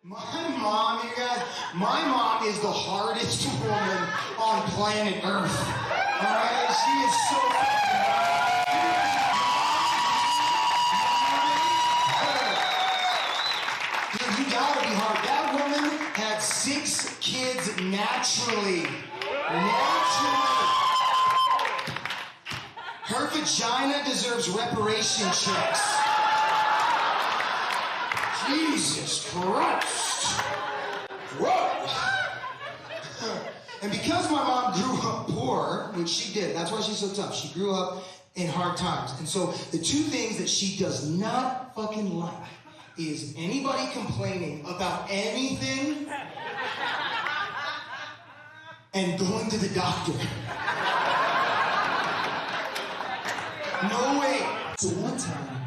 My mom, you guys, my mom is the hardest woman on planet Earth. All right? She is so fucking hard. Dude, you gotta be hard. That woman had 6 kids naturally. Her vagina deserves reparation checks. Jesus Christ. Whoa. And because my mom grew up poor, which she did, that's why she's so tough. She grew up in hard times. And so the 2 things that she does not fucking like is anybody complaining about anything and going to the doctor. No way. So one time,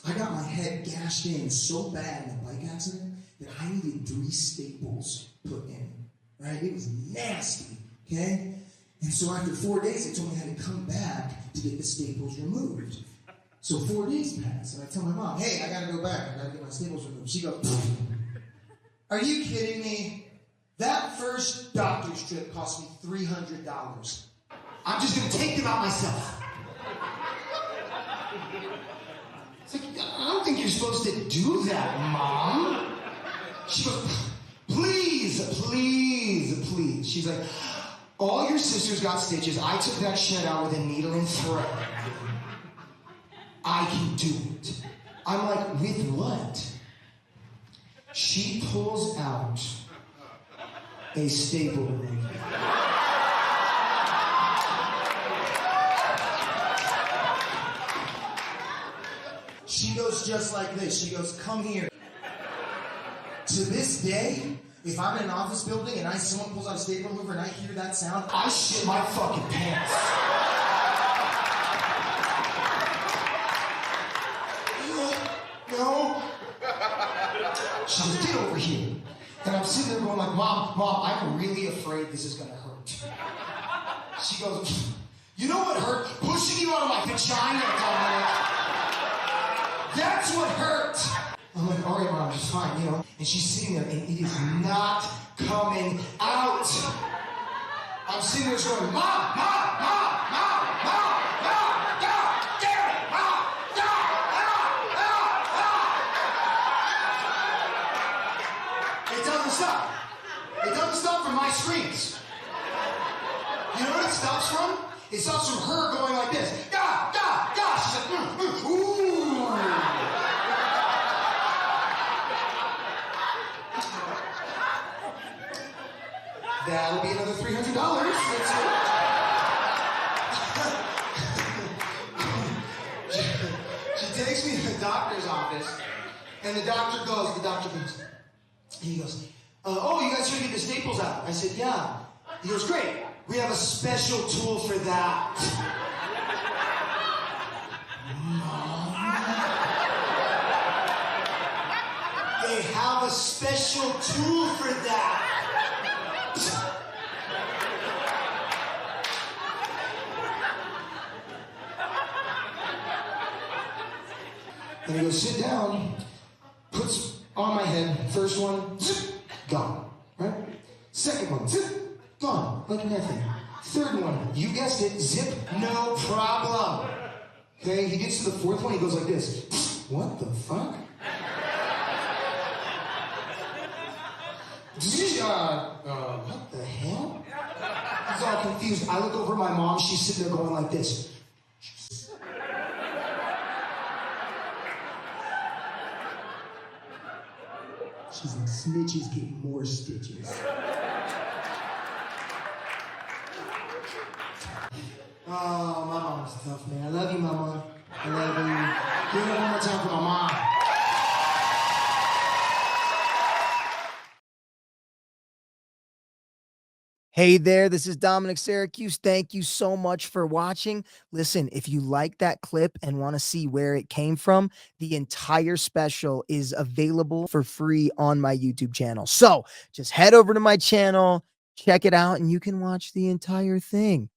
I got my head gashed in so bad in a bike accident that I needed 3 staples put in, right? It was nasty, okay? And so after 4 days, they told me I had to come back to get the staples removed. So 4 days passed, and I tell my mom, hey, I gotta go back. I gotta get my staples removed. She goes, are you kidding me? That first doctor's trip cost me $300. I'm just gonna take them out myself. It's like, I don't think you're supposed to do that, Mom. She goes, please, please, please. She's like, all your sisters got stitches. I took that shit out with a needle and thread. I can do it. I'm like, with what? She pulls out a staple remover. She goes just like this. She goes, come here. To this day, if I'm in an office building and someone pulls out a staple remover and I hear that sound, I shit my fucking pants. No. She goes, get over here. And I'm sitting there going like, Mom, I'm really afraid this is gonna hurt. She goes, you know what hurt? Pushing you out of my vagina, Dominic. That's what hurt. I'm like, all right, Mom, it's fine, you know. And she's sitting there, and it is not coming out. I'm sitting there going, Mom, God damn it, Mom. It doesn't stop. It doesn't stop from my screams. You know what it stops from? It stops from her going like this. God. She's like, ooh. That'll be another $300. That's it. She takes me to the doctor's office, and the doctor goes, he goes, oh, you guys are going to get the staples out. I said, yeah. He goes, great. We have a special tool for that. Mom. They have a special tool for that. And he goes, sit down, puts on my head, first one, zip, gone, right? Second one, zip, gone, like nothing. Third one, you guessed it, zip, no problem. Okay, he gets to the fourth one, he goes like this. What the fuck? What the hell? He's all confused. I look over at my mom, she's sitting there going like this. She's like, snitches get more stitches. Oh, my mom's tough, man. I love you, Mama. I love you. Do it one more time for my mom. Hey there, this is Dominic Syracuse. Thank you so much for watching. Listen, if you like that clip and want to see where it came from, the entire special is available for free on my YouTube channel. So just head over to my channel, check it out, and you can watch the entire thing.